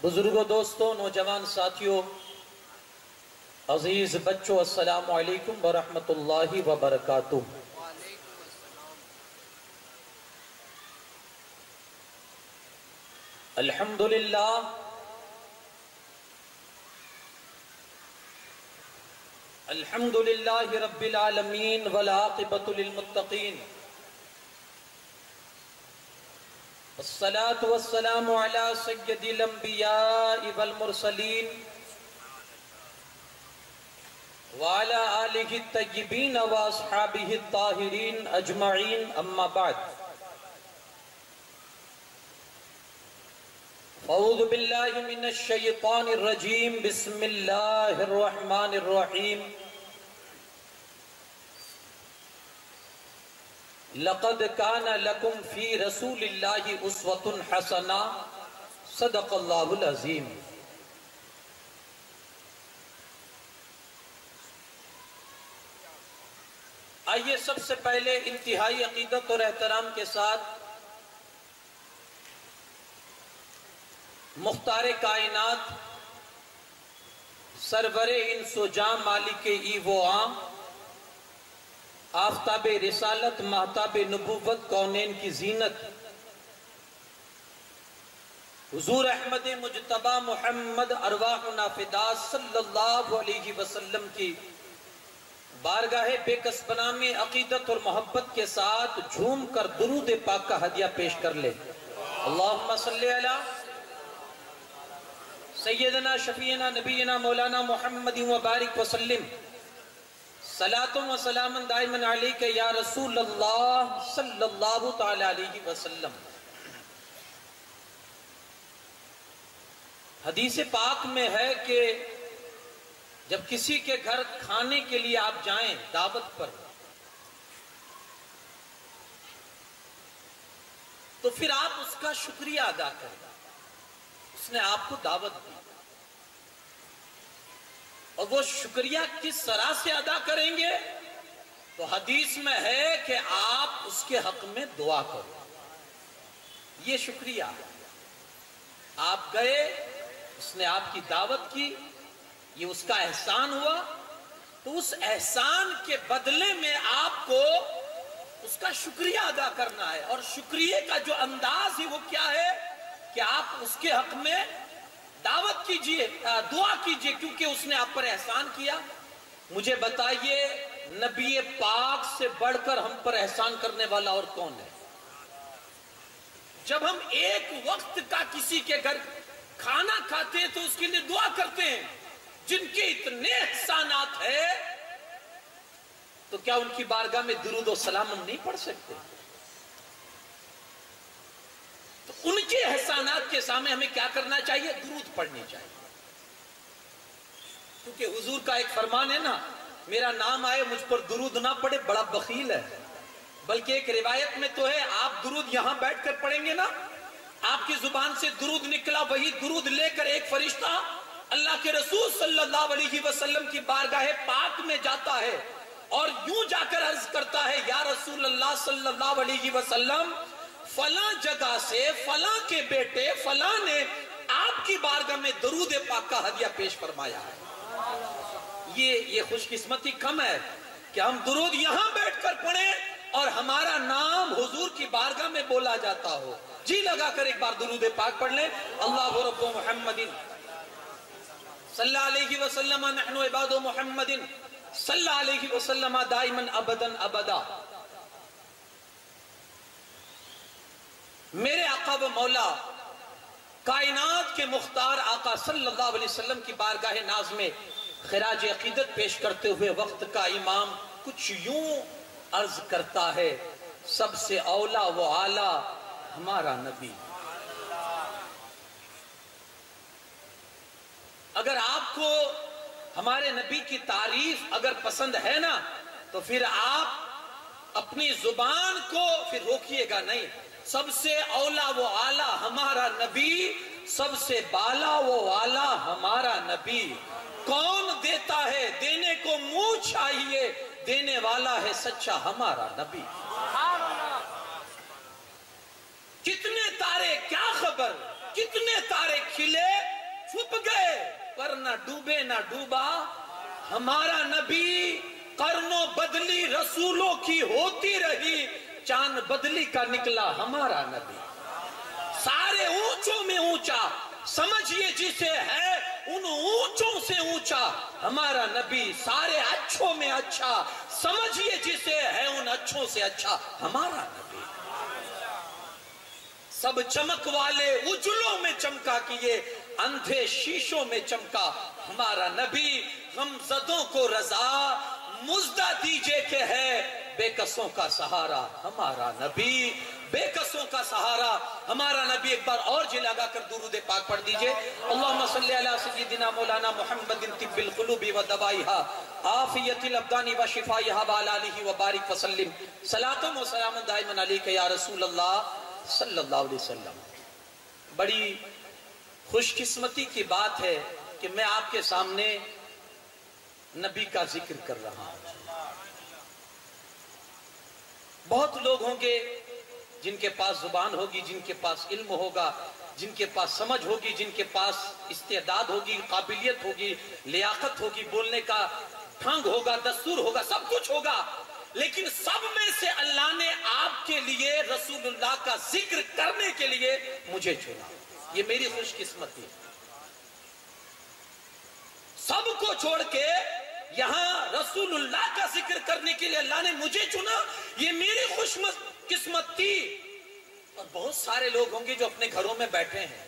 بزرگوں، دوستوں، نوجوان ساتھیوں، عزیز بچوں، السلام علیکم ورحمۃ اللہ وبرکاتہ۔ الحمدللہ الحمدللہ رب العالمین والعاقبۃ للمتقین، الصلاة والسلام على سید الانبیاء والمرسلین وعلى آلہ الطیبین واصحابہ الطاہرین اجمعین، اما بعد۔ اعوذ باللہ من الشیطان الرجیم، بسم اللہ الرحمن الرحیم۔ لقد کان لکم فی رسول اللہ اسوۃ حسنہ، صدق اللہ العظیم۔ آئیے سب سے پہلے انتہائی عقیدت اور احترام کے ساتھ مختار کائنات، سرور انس و جاں، مالک ای و عام، آفتاب رسالت، مہتاب نبوت، کونین کی زینت، حضور احمد مجتبی محمد ارواحنا فدا صلی اللہ علیہ وسلم کی بارگاہ بے کسبنا میں عقیدت اور محبت کے ساتھ جھوم کر درود پاک کا ہدیہ پیش کر لے۔ اللہم صلی علی سیدنا شفیعنا نبینا مولانا محمد وبارک وسلم، صلاۃ و سلام دائما علیک یا رسول اللہ صلی اللہ تعالی علیہ وسلم۔ حدیث پاک میں ہے کہ جب کسی کے گھر کھانے کے لیے آپ جائیں دعوت پر، تو پھر آپ اس کا شکریہ ادا کریں، اس نے آپ کو دعوت دی، اور وہ شکریہ کس طرح سے ادا کریں گے؟ تو حدیث میں ہے کہ آپ اس کے حق میں دعا کرو۔ یہ شکریہ، آپ گئے، اس نے آپ کی دعوت کی، یہ اس کا احسان ہوا، تو اس احسان کے بدلے میں آپ کو اس کا شکریہ ادا کرنا ہے۔ اور شکریہ کا جو انداز ہے وہ کیا ہے کہ آپ اس کے حق میں دعوت کیجئے، دعا کیجئے، کیونکہ اس نے آپ پر احسان کیا۔ مجھے بتائیے، نبی پاک سے بڑھ کر ہم پر احسان کرنے والا اور کون ہے؟ جب ہم ایک وقت کا کسی کے گھر کھانا کھاتے ہیں تو اس کے لیے دعا کرتے ہیں، جن کے اتنے احسانات ہیں، تو کیا ان کی بارگاہ میں درود و سلام ہم نہیں پڑھ سکتے؟ تو ان کے احسانات کے سامنے ہمیں کیا کرنا چاہیے؟ درود پڑھنی چاہیے۔ کیونکہ حضور کا ایک فرمان ہے نا، میرا نام آئے مجھ پر درود نہ پڑھے بڑا بخیل ہے۔ بلکہ ایک روایت میں تو ہے، آپ درود یہاں بیٹھ کر پڑھیں گے نا، آپ کی زبان سے درود نکلا، وہی درود لے کر ایک فرشتہ اللہ کے رسول صلی اللہ علیہ وسلم کی بارگاہ پاک میں جاتا ہے، اور یوں جا کر عرض کرتا ہے، یا رسول اللہ صلی اللہ علیہ وسلم، فلاں جگہ سے فلاں کے بیٹے فلاں نے آپ کی بارگاہ میں درود پاک کا ہدیہ پیش فرمایا ہے۔ یہ خوش قسمتی کم ہے کہ ہم درود یہاں بیٹھ کر پڑھیں اور ہمارا نام حضور کی بارگاہ میں بولا جاتا ہو۔ جی لگا کر ایک بار درود پاک پڑھ لیں۔ اللہ رب محمد صلی اللہ علیہ وسلم، نحن عباد محمد صلی اللہ علیہ وسلم دائما ابدا ابدا۔ میرے آقا و مولا کائنات کے مختار آقا صلی اللہ علیہ وسلم کی بارگاہ ناز میں خراج عقیدت پیش کرتے ہوئے وقت کا امام کچھ یوں عرض کرتا ہے، سب سے اولا و اعلیٰ ہمارا نبی۔ اگر آپ کو ہمارے نبی کی تعریف اگر پسند ہے نا، تو پھر آپ اپنی زبان کو پھر روکیے گا نہیں۔ سب سے اولا و اعلیٰ ہمارا نبی، سب سے بالا و اعلیٰ ہمارا نبی۔ کون دیتا ہے دینے کو منہ چاہیے، دینے والا ہے سچا ہمارا نبی۔ کتنے تارے کیا خبر، کتنے تارے کھلے چھپ گئے پر نہ ڈوبے نہ ڈوبا ہمارا نبی، قرنوں بدلی رسولوں کی ہوتی رہی، چاند بدلی کا نکلا ہمارا نبی، سارے اونچوں میں اونچا سمجھیے جسے ہے ان اونچوں سے اونچا ہمارا نبی، سارے اچھوں میں اچھا سمجھیے جسے ہے ان اچھوں سے اچھا ہمارا نبی، سب چمک والے اجلوں میں چمکا کیے اندھے شیشوں میں چمکا ہمارا نبی، غمزدوں کو رضا مزدہ دیجئے کہ ہے بے کسوں کا سہارا ہمارا نبی، بے کسوں کا سہارا ہمارا نبی۔ ایک بار اور جی لگا کر درود پاک پڑھ دیجئے، اللہم صلی علی سیدنا مولانا محمد طب القلوب و دوائیہا عافیت الابدان و شفائیہا وعلی آلہ و بارک وسلم، صلاۃ و سلام دائما علیک یا رسول اللہ صلی اللہ علیہ وسلم۔ بڑی خوش قسمتی کی بات ہے کہ میں آپ کے سامنے نبی کا ذکر کر رہا ہوں۔ بہت لوگ ہوں گے جن کے پاس زبان ہوگی، جن کے پاس علم ہوگا، جن کے پاس سمجھ ہوگی، جن کے پاس استعداد ہوگی، قابلیت ہوگی، لیاقت ہوگی، بولنے کا ڈھنگ ہوگا، دستور ہوگا، سب کچھ ہوگا، لیکن سب میں سے اللہ نے آپ کے لیے رسول اللہ کا ذکر کرنے کے لیے مجھے چنا۔ یہ میری خوش قسمتی ہے، سب کو چھوڑ کے یہاں رسول اللہ کا ذکر کرنے کے لیے اللہ نے مجھے چنا، یہ میری خوش قسمت تھی۔ اور بہت سارے لوگ ہوں گے جو اپنے گھروں میں بیٹھے ہیں،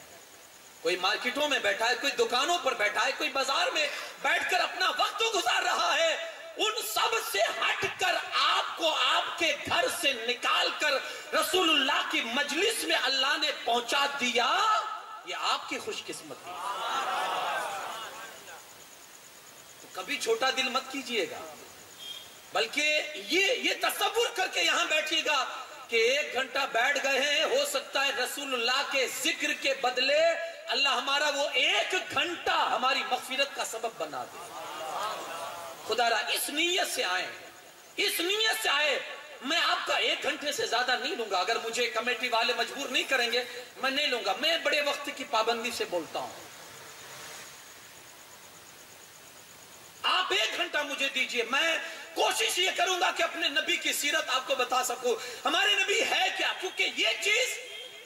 کوئی مارکیٹوں میں بیٹھا ہے، کوئی دکانوں پر بیٹھا ہے، کوئی بازار میں بیٹھ کر اپنا وقت گزار رہا ہے، ان سب سے ہٹ کر آپ کو آپ کے گھر سے نکال کر رسول اللہ کی مجلس میں اللہ نے پہنچا دیا، یہ آپ کی خوش قسمتی ہے۔ کبھی چھوٹا دل مت کیجئے گا، بلکہ یہ تصور کر کے یہاں بیٹھیے گا کہ 1 گھنٹہ بیٹھ گئے ہیں، ہو سکتا ہے رسول اللہ کے ذکر کے بدلے اللہ ہمارا وہ 1 گھنٹہ ہماری مغفرت کا سبب بنا دے۔ خدا را اس نیت سے آئے، اس نیت سے آئے، میں آپ کا 1 گھنٹے سے زیادہ نہیں لوں گا، اگر مجھے کمیٹی والے مجبور نہیں کریں گے میں نہیں لوں گا، میں بڑے وقت کی پابندی سے بولتا ہوں۔ آپ 1 گھنٹہ مجھے دیجئے، میں کوشش یہ کروں گا کہ اپنے نبی کی سیرت آپ کو بتا سکوں، ہمارے نبی ہے کیا، کیونکہ یہ چیز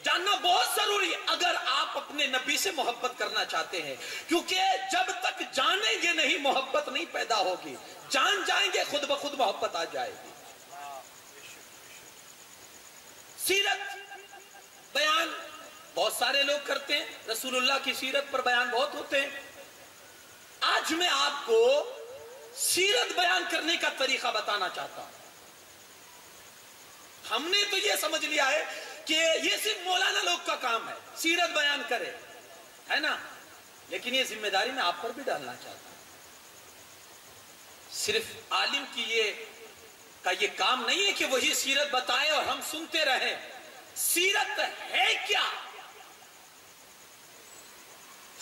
جاننا بہت ضروری ہے اگر آپ اپنے نبی سے محبت کرنا چاہتے ہیں، کیونکہ جب تک جانیں گے نہیں محبت نہیں پیدا ہوگی، جان جائیں گے خود بخود محبت آ جائے گی۔ سیرت بیان بہت سارے لوگ کرتے ہیں، رسول اللہ کی سیرت پر بیان بہت ہوتے ہیں، آج میں آپ کو سیرت بیان کرنے کا طریقہ بتانا چاہتا ہوں۔ ہم نے تو یہ سمجھ لیا ہے کہ یہ صرف مولانا لوگ کا کام ہے، سیرت بیان کرے، ہے نا، لیکن یہ ذمہ داری میں آپ پر بھی ڈالنا چاہتا ہوں۔ صرف عالم کی یہ کام نہیں ہے کہ وہی سیرت بتائے اور ہم سنتے رہیں، سیرت ہے کیا؟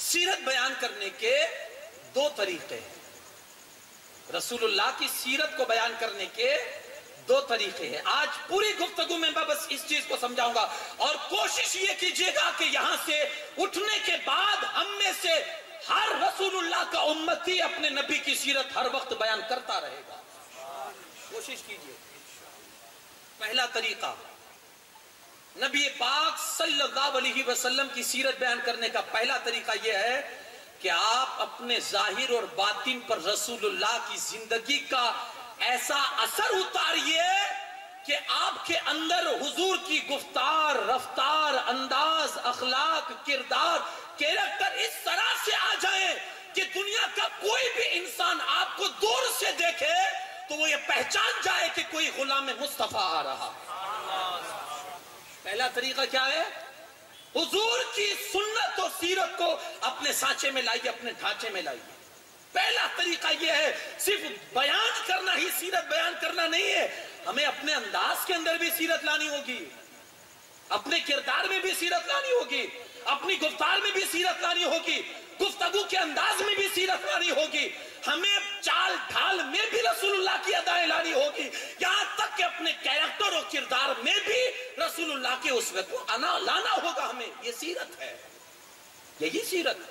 سیرت بیان کرنے کے 2 طریقے ہیں، رسول اللہ کی سیرت کو بیان کرنے کے 2 طریقے ہیں۔ آج پوری گفتگو میں بس اس چیز کو سمجھاؤں گا، اور کوشش یہ کیجئے گا کہ یہاں سے اٹھنے کے بعد ہم میں سے ہر رسول اللہ کا امتی اپنے نبی کی سیرت ہر وقت بیان کرتا رہے گا، کوشش کیجئے۔ پہلا طریقہ، نبی پاک صلی اللہ علیہ وسلم کی سیرت بیان کرنے کا پہلا طریقہ یہ ہے کہ آپ اپنے ظاہر اور باطن پر رسول اللہ کی زندگی کا ایسا اثر اتاریے کہ آپ کے اندر حضور کی گفتار، رفتار، انداز، اخلاق، کردار، کیریکٹر اس طرح سے آ جائیں کہ دنیا کا کوئی بھی انسان آپ کو دور سے دیکھے تو وہ یہ پہچان جائے کہ کوئی غلام مصطفیٰ آ رہا ہے۔ پہلا طریقہ کیا ہے؟ حضور کی سنت اور سیرت کو اپنے سانچے میں لائیے، اپنے ڈھانچے میں لائیے۔ پہلا طریقہ یہ ہے، صرف بیان کرنا ہی سیرت بیان کرنا نہیں ہے، ہمیں اپنے انداز کے اندر بھی سیرت لانی ہوگی، اپنے کردار میں بھی سیرت لانی ہوگی، اپنی گفتار میں بھی سیرت لانی ہوگی، گفتگو کے انداز میں بھی سیرت لانی ہوگی، ہمیں چال ڈھال میں بھی رسول اللہ کی ادائیں لانی ہوگی، یہاں تک کہ اپنے کیریکٹر اور کردار میں بھی رسول اللہ کے اسوے کو لانا ہوگا ہمیں۔ یہ سیرت ہے، یہی سیرت ہے۔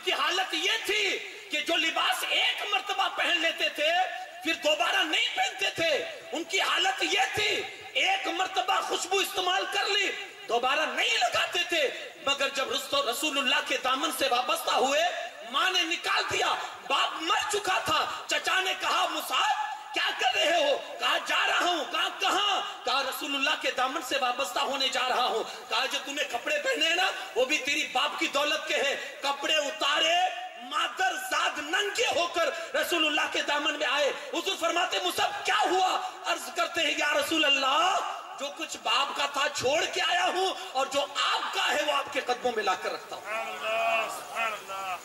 کی حالت یہ تھی کہ جو لباس ایک مرتبہ پہن لیتے تھے پھر دوبارہ نہیں پہنتے تھے، ان کی حالت یہ تھی ایک مرتبہ خوشبو استعمال کر لی دوبارہ نہیں لگاتے تھے، مگر جب رسول اللہ کے دامن سے وابستہ ہوئے ماں نے نکال دیا، باپ مر چکا تھا، چچا نے کہا مصعب کیا کر رہے ہو؟ کہا جا رہا ہوں۔ کہاں؟ کہا رسول اللہ کے دامن سے وابستہ ہونے جا رہا ہوں۔ کہا جو تُو نے کپڑے پہنے ہیں نا وہ بھی تیری باپ کی دولت کے ہیں۔ کپڑے اتارے، مادر زاد ننگے ہو کر رسول اللہ کے دامن میں آئے۔ حضور فرماتے مصعب کیا ہوا؟ عرض کرتے ہیں یا رسول اللہ جو کچھ باپ کا تھا چھوڑ کے آیا ہوں اور جو آپ کا ہے وہ آپ کے قدموں میں لا کر رکھتا ہوں۔ سبحان اللہ۔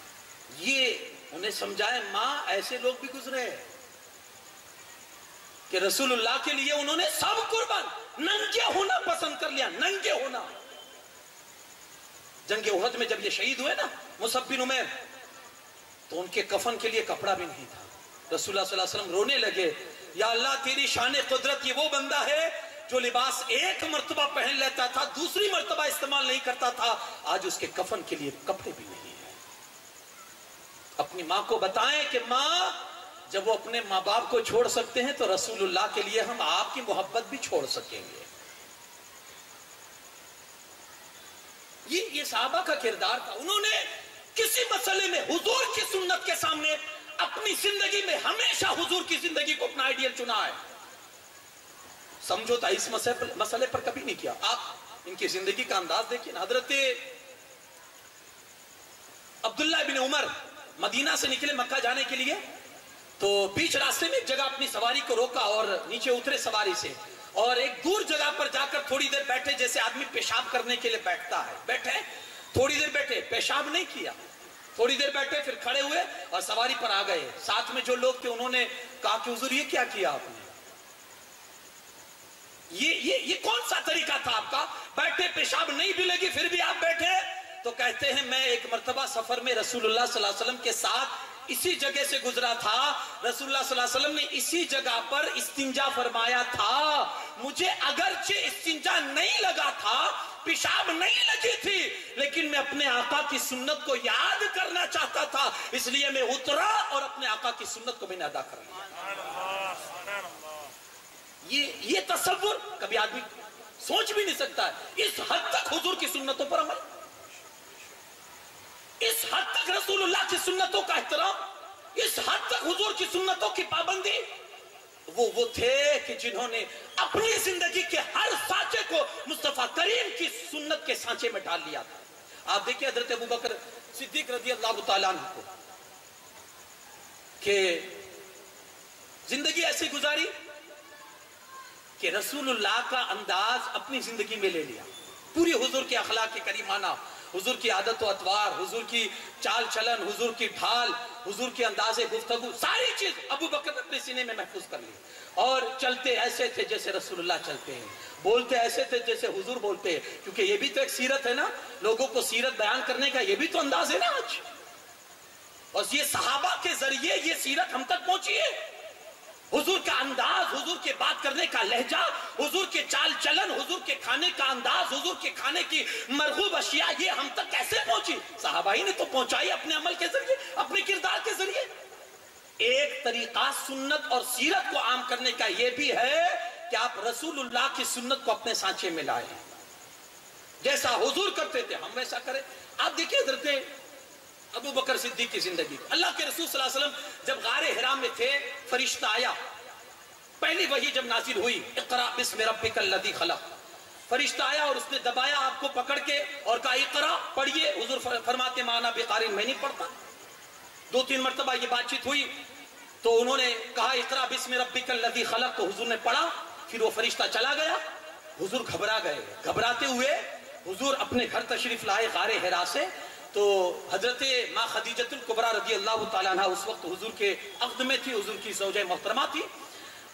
یہ انہیں سمجھائے ماں ایسے لوگ بھی گزرے ہیں کہ رسول اللہ کے لیے انہوں نے سب قربان، ننگے ہونا پسند کر لیا، ننگے ہونا۔ جنگ احد میں جب یہ شہید ہوئے نا مصعب بن عمیر تو ان کے کفن کے لیے کپڑا بھی نہیں تھا۔ رسول اللہ صلی اللہ علیہ وسلم رونے لگے، یا اللہ تیری شان قدرت، یہ وہ بندہ ہے جو لباس ایک مرتبہ پہن لیتا تھا دوسری مرتبہ استعمال نہیں کرتا تھا، آج اس کے کفن کے لیے کپڑے بھی نہیں ہیں۔ اپنی ماں کو بتائیں کہ ماں جب وہ اپنے ماں باپ کو چھوڑ سکتے ہیں تو رسول اللہ کے لیے ہم آپ کی محبت بھی چھوڑ سکیں گے۔ یہ صحابہ کا کردار تھا، انہوں نے کسی مسئلے میں حضور کی سنت کے سامنے اپنی زندگی میں ہمیشہ حضور کی زندگی کو اپنا آئیڈیل چنا ہے، سمجھوتا اس مسئلے پر کبھی نہیں کیا۔ آپ ان کی زندگی کا انداز دیکھیں، حضرت عبداللہ بن عمر مدینہ سے نکلے مکہ جانے کے لیے تو بیچ راستے میں ایک جگہ اپنی سواری کو روکا اور نیچے اترے سواری سے، اور ایک دور جگہ پر جا کر تھوڑی دیر بیٹھے جیسے آدمی پیشاب کرنے کے لیے بیٹھتا ہے، بیٹھے تھوڑی دیر بیٹھے، پیشاب نہیں کیا، تھوڑی دیر بیٹھے پھر کھڑے ہوئے اور سواری پر آ گئے۔ ساتھ میں جو لوگ تھے انہوں نے کہا کہ حضور یہ کیا کیا آپ نے، یہ کون سا طریقہ تھا آپ کا؟ بیٹھے پیشاب نہیں بھی لگی پھر بھی آپ بیٹھے؟ تو کہتے ہیں میں ایک مرتبہ سفر میں رسول اللہ صلی اللہ علیہ وسلم کے ساتھ اسی جگہ سے گزرا تھا، رسول اللہ صلی اللہ علیہ وسلم نے اسی جگہ پر استنجا فرمایا تھا، مجھے اگرچہ استنجا نہیں لگا تھا، پیشاب نہیں لگی تھی، لیکن میں اپنے آقا کی سنت کو یاد کرنا چاہتا تھا، اس لیے میں اترا اور اپنے آقا کی سنت کو میں نے ادا کر لیا۔ یہ تصور کبھی آدمی سوچ بھی نہیں سکتا ہے، اس حد تک حضور کی سنتوں پر عمل، اس حد تک رسول اللہ کی سنتوں کا احترام، اس حد تک حضور کی سنتوں کی پابندی۔ وہ تھے کہ جنہوں نے اپنی زندگی کے ہر سانچے کو مصطفیٰ کریم کی سنت کے سانچے میں ڈال لیا تھا۔ آپ دیکھیں حضرت ابوبکر صدیق رضی اللہ تعالیٰ عنہ کو کہ زندگی ایسی گزاری کہ رسول اللہ کا انداز اپنی زندگی میں لے لیا، پوری حضور کے اخلاق کے کریمانہ، حضور کی عادت و اطوار، حضور کی چال چلن، حضور کی ڈھال، حضور کے انداز گفتگو، ساری چیز ابو بکر نے اپنے سینے میں محفوظ کر لی، اور چلتے ایسے تھے جیسے رسول اللہ چلتے ہیں، بولتے ایسے تھے جیسے حضور بولتے ہیں، کیونکہ یہ بھی تو ایک سیرت ہے نا، لوگوں کو سیرت بیان کرنے کا یہ بھی تو انداز ہے نا آج، اور یہ صحابہ کے ذریعے یہ سیرت ہم تک پہنچی ہے، حضور کا انداز، حضور کے بات کرنے کا لہجہ، حضور کے چال چلن، حضور کے کھانے کا انداز، حضور کے کھانے کی مرغوب اشیاء، یہ ہم تک کیسے پہنچی؟ صحابہ ہی نے تو پہنچائی اپنے عمل کے ذریعے، اپنے کردار کے ذریعے۔ ایک طریقہ سنت اور سیرت کو عام کرنے کا یہ بھی ہے کہ آپ رسول اللہ کی سنت کو اپنے سانچے میں لائیں، جیسا حضور کرتے تھے ہم ویسا کریں۔ آپ دیکھیں حضرت ابو بکر صدیق کی زندگی، اللہ کے رسول صلی اللہ علیہ وسلم جب غار حرا میں تھے، فرشتہ آیا، پہلی وحی جب نازل ہوئی، اقرا بسم ربک الذی خلق، فرشتہ آیا اور اس نے دبایا آپ کو پکڑ کے اور کہا اقرا پڑھیے، حضور فرماتے مانا بقارئ، میں نہیں پڑھتا۔ 2-3 مرتبہ یہ بات چیت ہوئی تو انہوں نے کہا اقرا بسم ربک الذی خلق، تو حضور نے پڑھا، پھر وہ فرشتہ چلا گیا، حضور گھبرا گئے، گھبراتے ہوئے حضور اپنے گھر تشریف لائے غار حرا سے، تو حضرت ماں خدیجۃ الکبریٰ رضی اللہ تعالیٰ عنہ اس وقت حضور کے عقد میں تھی، حضور کی زوجہ محترمہ تھی،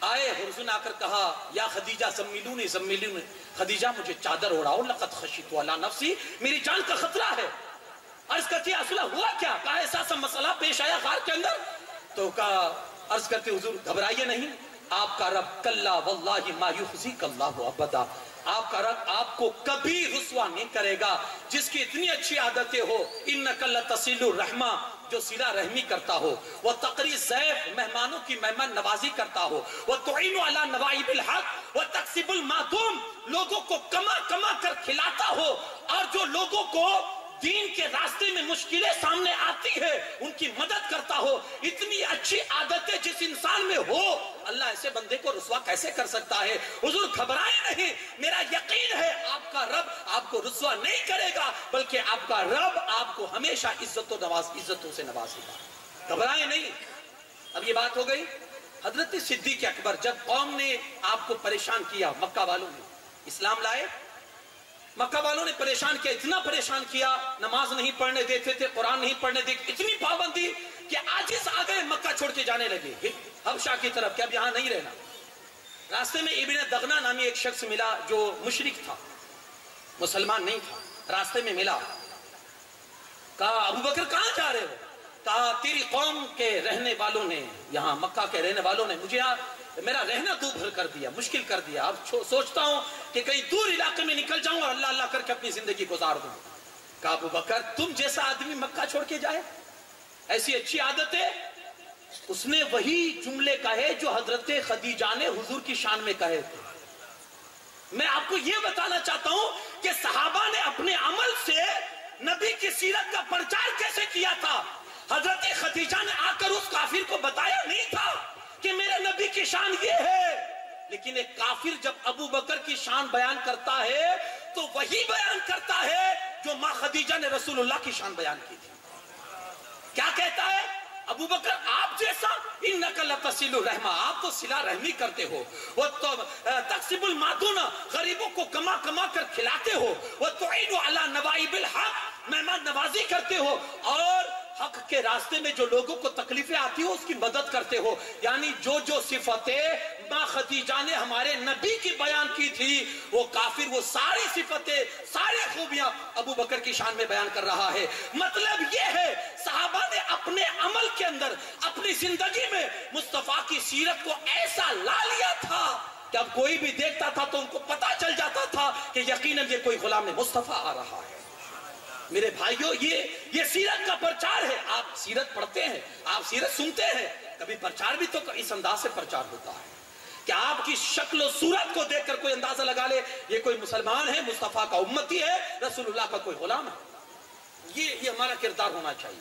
آئے حضور نے آ کر کہا یا خدیجہ زمیلونی زمیلونی، خدیجہ مجھے چادر اڑاؤ، لقد خشیت علی نفسی، میری جان کا خطرہ ہے۔ عرض کرتی اصلہ ہوا کیا؟ کہا ایسا سا مسئلہ پیش آیا غار کے اندر، تو کہا عرض کرتے حضور گھبرائیے نہیں، آپ کا رب کلا واللہ ما یخزیک اللہ ابدا، آپ کا رب آپ کو کبھی رسوا نہیں کرے گا. جس کی اتنی اچھی عادتیں ہو, انک لتصل الرحمہ, جو صلہ رحمی کرتا ہو, وہ تقری ضیف, مہمانوں کی مہمان نوازی کرتا ہو, وہ تعین علی نوائب الحق, وہ تکسب المعدوم, لوگوں کو کما کما کر کھلاتا ہو, اور جو لوگوں کو دین کے راستے میں مشکلیں سامنے آتی ہے ان کی مدد کرتا ہو. اتنی اچھی عادتیں جس انسان میں ہو, اللہ ایسے بندے کو رسوا کیسے کر سکتا ہے؟ حضور گھبرائیں نہیں, میرا یقین ہے آپ کا رب آپ کو رسوا نہیں کرے گا, بلکہ آپ کا رب آپ کو ہمیشہ عزتوں سے نوازے گا. گھبرائیں نہیں. اب یہ بات ہو گئی. حضرت صدیق اکبر جب قوم نے آپ کو پریشان کیا, مکہ والوں نے اسلام لائے, مکہ والوں نے پریشان کیا, اتنا پریشان کیا, نماز نہیں پڑھنے دیتے تھے, قرآن نہیں پڑھنے دیتے, اتنی پابندی کہ عاجز آ گئے, مکہ چھوڑ کے جانے لگے حبشہ کی طرف کہ اب یہاں نہیں رہنا. راستے میں ابن دغنہ نامی ایک شخص ملا جو مشرک تھا, مسلمان نہیں تھا. راستے میں ملا, کہا ابو بکر کہاں جا رہے ہو؟ کہا تیری قوم کے رہنے والوں نے, یہاں مکہ کے رہنے والوں نے مجھے یہاں میرا رہنا دو بھر کر دیا, مشکل کر دیا. اب سوچتا ہوں کہ کہیں دور علاقے میں نکل جاؤں اور اللہ اللہ کر کے اپنی زندگی گزار دوں. کہا ابو بکر تم جیسا آدمی مکہ چھوڑ کے جائے, ایسی اچھی عادت ہے؟ اس نے وہی جملے کہے جو حضرت خدیجہ نے حضور کی شان میں کہے تھے. میں آپ کو یہ بتانا چاہتا ہوں کہ صحابہ نے اپنے عمل سے نبی کی سیرت کا پرچار کیسے کیا تھا. حضرت خدیجہ نے آ کر اس کافر کو بتایا نہیں تھا کہ میرے نبی کی شان یہ ہے, لیکن ایک کافر جب ابو بکر کی شان بیان کرتا ہے تو وہی بیان کرتا ہے جو ماں خدیجہ نے رسول اللہ کی شان بیان کی تھی. کیا کہتا ہے ابو بکر آپ جیسا, انک لتصل الرحمہ, آپ تو صلہ رحمی کرتے ہو, وہ تکسب المعدوم, غریبوں کو کما کما کر کھلاتے ہو, وہ تعین علی نوائب الحق, مہمان نوازی کرتے ہو, اور حق کے راستے میں جو لوگوں کو تکلیفیں آتی ہو اس کی مدد کرتے ہو. یعنی جو صفتیں ماں خدیجہ نے ہمارے نبی کی بیان کی تھی, وہ کافر وہ ساری صفتیں, ساری خوبیاں ابو بکر کی شان میں بیان کر رہا ہے. مطلب یہ ہے صحابہ نے اپنے عمل کے اندر, اپنی زندگی میں مصطفیٰ کی سیرت کو ایسا لا لیا تھا کہ اب کوئی بھی دیکھتا تھا تو ان کو پتا چل جاتا تھا کہ یقیناً یہ کوئی غلام مصطفیٰ آ رہا ہے. میرے بھائیوں, یہ سیرت کا پرچار ہے. آپ سیرت پڑھتے ہیں, آپ سیرت سنتے ہیں, کبھی پرچار بھی تو اس انداز سے پرچار ہوتا ہے کہ آپ کی شکل و صورت کو دیکھ کر کوئی اندازہ لگا لے یہ کوئی مسلمان ہے, مصطفیٰ کا امتی ہے, رسول اللہ کا کوئی غلام ہے. یہ ہمارا کردار ہونا چاہیے,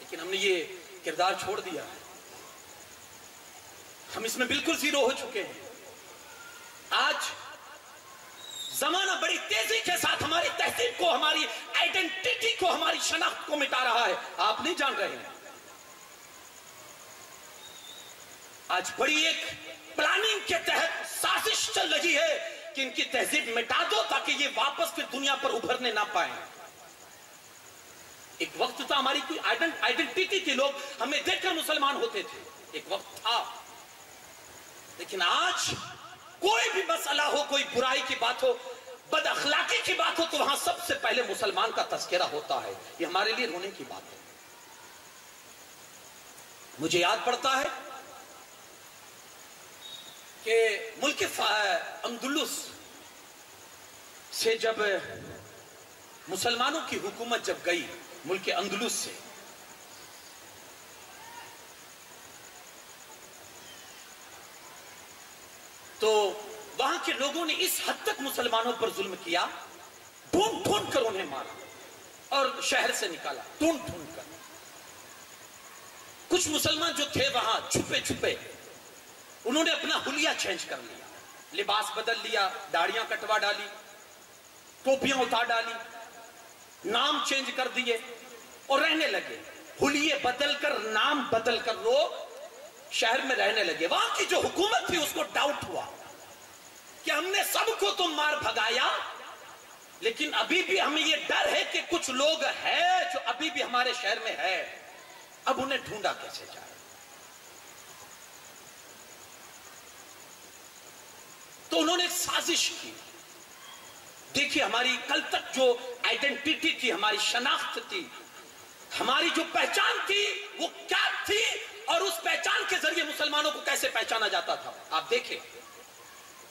لیکن ہم نے یہ کردار چھوڑ دیا ہے. ہم اس میں بالکل زیرو ہو چکے ہیں. آج زمانہ بڑی تیزی کے ساتھ ہماری تہذیب کو, ہماری آئیڈینٹیٹی کو, ہماری شناخت کو مٹا رہا ہے. آپ نہیں جان رہے ہیں. آج بڑی ایک پلاننگ کے تحت سازش چل رہی ہے کہ ان کی تہذیب مٹا دو تاکہ یہ واپس پھر دنیا پر ابھرنے نہ پائیں. ایک وقت تھا ہماری کوئی آئیڈینٹیٹی تھی, لوگ ہمیں دیکھ کر مسلمان ہوتے تھے, ایک وقت تھا. لیکن آج کوئی بھی مسئلہ ہو, کوئی برائی کی بات ہو, بد اخلاقی کی بات ہو, تو وہاں سب سے پہلے مسلمان کا تذکرہ ہوتا ہے. یہ ہمارے لیے رونے کی بات ہے. مجھے یاد پڑتا ہے کہ ملک اندلس سے جب مسلمانوں کی حکومت جب گئی ملک اندلس سے, تو وہاں کے لوگوں نے اس حد تک مسلمانوں پر ظلم کیا, ڈھونڈ ڈھونڈ کر انہیں مارا اور شہر سے نکالا, ڈھونڈ ڈھونڈ کر. کچھ مسلمان جو تھے وہاں چھپے چھپے, انہوں نے اپنا حلیہ چینج کر لیا, لباس بدل لیا, داڑیاں کٹوا ڈالی, ٹوپیاں اتار ڈالی, نام چینج کر دیے اور رہنے لگے. حلیے بدل کر, نام بدل کر وہ شہر میں رہنے لگے. وہاں کی جو حکومت تھی اس کو ڈاؤٹ ہوا کہ ہم نے سب کو تو مار بھگایا, لیکن ابھی بھی ہمیں یہ ڈر ہے کہ کچھ لوگ ہیں جو ابھی بھی ہمارے شہر میں ہے, اب انہیں ڈھونڈا کیسے جائے. تو انہوں نے ایک سازش کی. دیکھیے ہماری کل تک جو آئیڈینٹیٹی تھی, ہماری شناخت تھی, ہماری جو پہچان تھی وہ کیا تھی, اور اس پہچان کے ذریعے مسلمانوں کو کیسے پہچانا جاتا تھا. آپ دیکھیں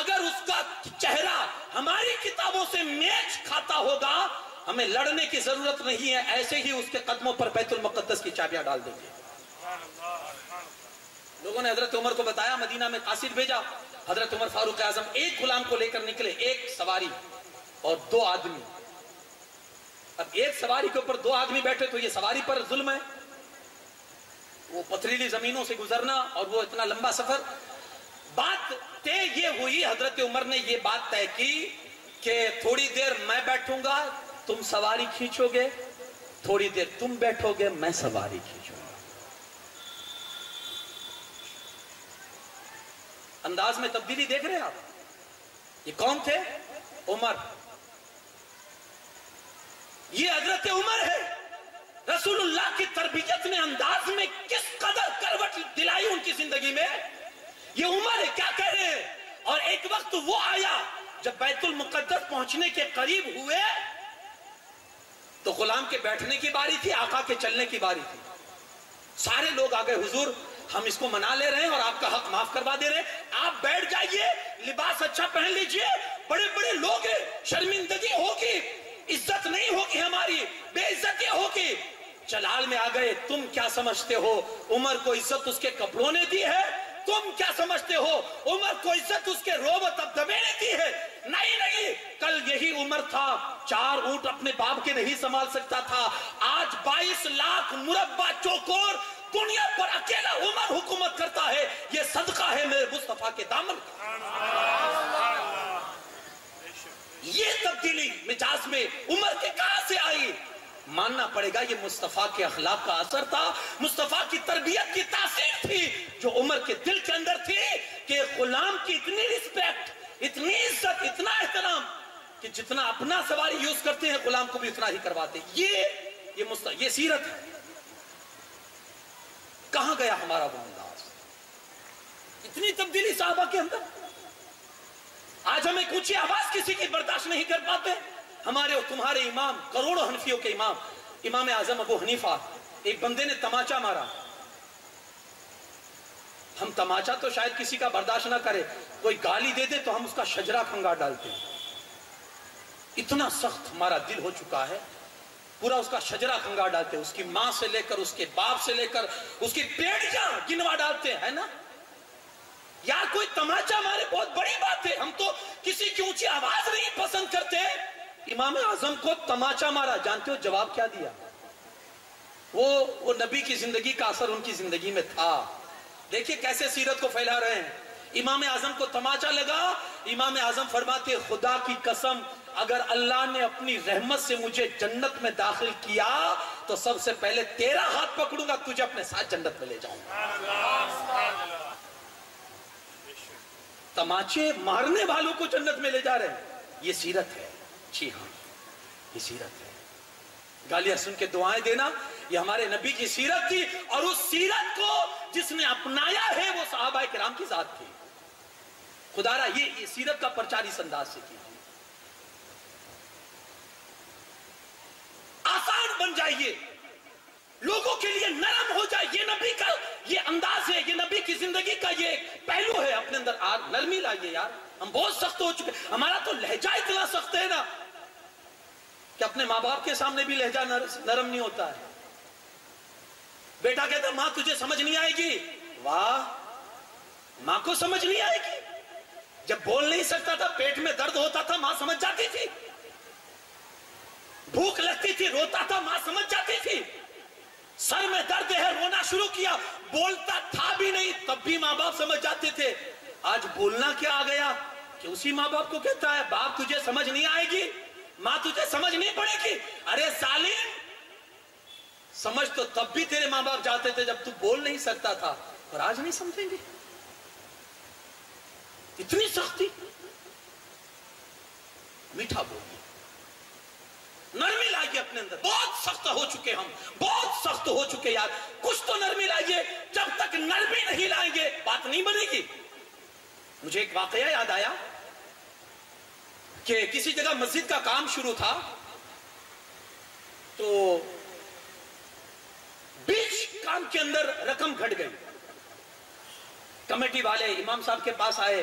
اگر اس کا چہرہ ہماری کتابوں سے میچ کھاتا ہوگا ہمیں لڑنے کی ضرورت نہیں ہے، ایسے ہی اس کے قدموں پر بیت المقدس کی چابیاں ڈال دیں گے۔ لوگوں نے حضرت عمر کو بتایا، مدینہ میں قاصد بھیجا، حضرت عمر فاروق اعظم ایک غلام کو لے کر نکلے، ایک سواری اور 2 آدمی۔ اب ایک سواری کے اوپر 2 آدمی بیٹھے تو یہ سواری پر ظلم ہے، وہ پتھریلی زمینوں سے گزرنا اور وہ اتنا لمبا سفر۔ بات طے یہ ہوئی، حضرت عمر نے یہ بات طے کی کہ تھوڑی دیر میں بیٹھوں گا، تم سواری کھینچو گے، تھوڑی دیر تم بیٹھو گے، میں سواری کھینچوں گا۔ انداز میں تبدیلی دیکھ رہے ہیں آپ؟ یہ کون تھے؟ عمر۔ یہ حضرت عمر ہے۔ رسول اللہ کی تربیت نے انداز میں کس قدر کروٹ دلائی ان کی زندگی میں۔ یہ عمر ہے، کیا کہہ رہے ہیں؟ اور ایک وقت وہ آیا جب بیت المقدس پہنچنے کے قریب ہوئے تو غلام کے بیٹھنے کی باری تھی، آقا کے چلنے کی باری تھی۔ سارے لوگ آ گئے، حضور ہم اس کو منا لے رہے ہیں اور آپ کا حق معاف کروا دے رہے ہیں، آپ بیٹھ جائیے، لباس اچھا پہن لیجئے، بڑے بڑے لوگ ہیں، شرمندگی ہوگی، عزت نہیں ہوگی، ہماری بے عزتی ہوگی۔ جلال میں آ گئے، تم کیا سمجھتے ہو عمر کو عزت اس کے کپڑوں نے دی ہے؟ تم کیا سمجھتے ہو عمر کو عزت اس کے روب و دبدبے نے دی ہے؟ نہیں، کل یہی عمر تھا 4 اونٹ اپنے باپ کے نہیں سنبھال سکتا تھا، آج 22 لاکھ مربع چوکور دنیا پر اکیلا عمر حکومت کرتا ہے۔ یہ صدقہ ہے میرے مصطفیٰ کے دامن کا۔ یہ تبدیلی مجاز میں عمر کے کہاں سے آئی؟ ماننا پڑے گا یہ مصطفیٰ کے اخلاق کا اثر تھا، مصطفیٰ کی تربیت کی تاثیر تھی جو عمر کے دل کے اندر تھی کہ غلام کی اتنی رسپیکٹ، اتنی عزت، اتنا احترام کہ جتنا اپنا سواری یوز کرتے ہیں غلام کو بھی اتنا ہی کرواتے ہیں۔ یہ سیرت ہے۔ کہاں گیا ہمارا وہ انداز؟ اتنی تبدیلی صحابہ کے اندر۔ آج ہم ایک اونچی آواز کسی کی برداشت نہیں کر پاتے۔ ہمارے اور تمہارے امام، کروڑوں حنفیوں کے امام، امام اعظم ابو حنیفہ، ایک بندے نے تماچا مارا۔ ہم تماچا تو شاید کسی کا برداشت نہ کرے، کوئی گالی دے دے تو ہم اس کا شجرہ کھنگا ڈالتے ہیں۔ اتنا سخت ہمارا دل ہو چکا ہے، پورا اس کا شجرہ کھنگا ڈالتے ہیں، اس کی ماں سے لے کر، اس کے باپ سے لے کر، اس کی پیڑیاں گنوا ڈالتے ہیں نا۔ یار کوئی تماچا مارے بہت بڑی بات ہے، ہم تو کسی کی اونچی آواز نہیں پسند کرتے۔ امام اعظم کو تماچا مارا، جانتے ہو جواب کیا دیا؟ وہ نبی کی زندگی کا اثر ان کی زندگی میں تھا۔ دیکھیے کیسے سیرت کو پھیلا رہے ہیں۔ امام اعظم کو تماچا لگا، امام اعظم فرماتے خدا کی قسم اگر اللہ نے اپنی رحمت سے مجھے جنت میں داخل کیا تو سب سے پہلے تیرا ہاتھ پکڑوں گا، تجھے اپنے ساتھ جنت میں لے جاؤں گا۔ تماچے مارنے والوں کو جنت میں لے جا رہے ہیں، یہ سیرت ہے۔ جی ہاں، یہ سیرت ہے۔ گالیاں سن کے دعائیں دینا یہ ہمارے نبی کی سیرت تھی، اور اس سیرت کو جس نے اپنایا ہے وہ صحابہ کرام کی ذات تھی۔ خدا را یہ سیرت کا پرچار اس انداز سے کیجیے، آسان بن جائیے، لوگوں کے لیے نرم ہو جائے۔ یہ نبی کا یہ انداز ہے، یہ نبی کی زندگی کا یہ پہلو ہے۔ اپنے اندر نرمی لائیے یار، ہم بہت سخت ہو چکے، ہمارا تو لہجہ اتنا سخت ہے نا کہ اپنے ماں باپ کے سامنے بھی لہجہ نرم نہیں ہوتا ہے۔ بیٹا کہتا ہے ماں تجھے سمجھ نہیں آئے گی، واہ، ماں کو سمجھ نہیں آئے گی؟ جب بول نہیں سکتا تھا، پیٹ میں درد ہوتا تھا، ماں سمجھ جاتی تھی، بھوک لگتی تھی روتا تھا، ماں سمجھ جاتی تھی، سر میں درد ہے رونا شروع کیا، بولتا تھا بھی نہیں تب بھی ماں باپ سمجھ جاتے تھے۔ آج بولنا کیا آ گیا کہ اسی ماں باپ کو کہتا ہے باپ تجھے سمجھ نہیں آئے گی، ماں تجھے سمجھ نہیں پڑے گی۔ ارے ظالم، سمجھ تو تب بھی تیرے ماں باپ جاتے تھے جب تو بول نہیں سکتا تھا، اور آج نہیں سمجھیں گے؟ اتنی سختی؟ میٹھا بولیے، نرمی لائیے اپنے اندر۔ بہت سخت ہو چکے ہم، بہت سخت ہو چکے یار، کچھ تو نرمی لائیے۔ جب تک نرمی نہیں لائیں گے بات نہیں بنے گی۔ مجھے ایک واقعہ یاد آیا کہ کسی جگہ مسجد کا کام شروع تھا، تو بیچ کام کے اندر رقم گھٹ گئی۔ کمیٹی والے امام صاحب کے پاس آئے،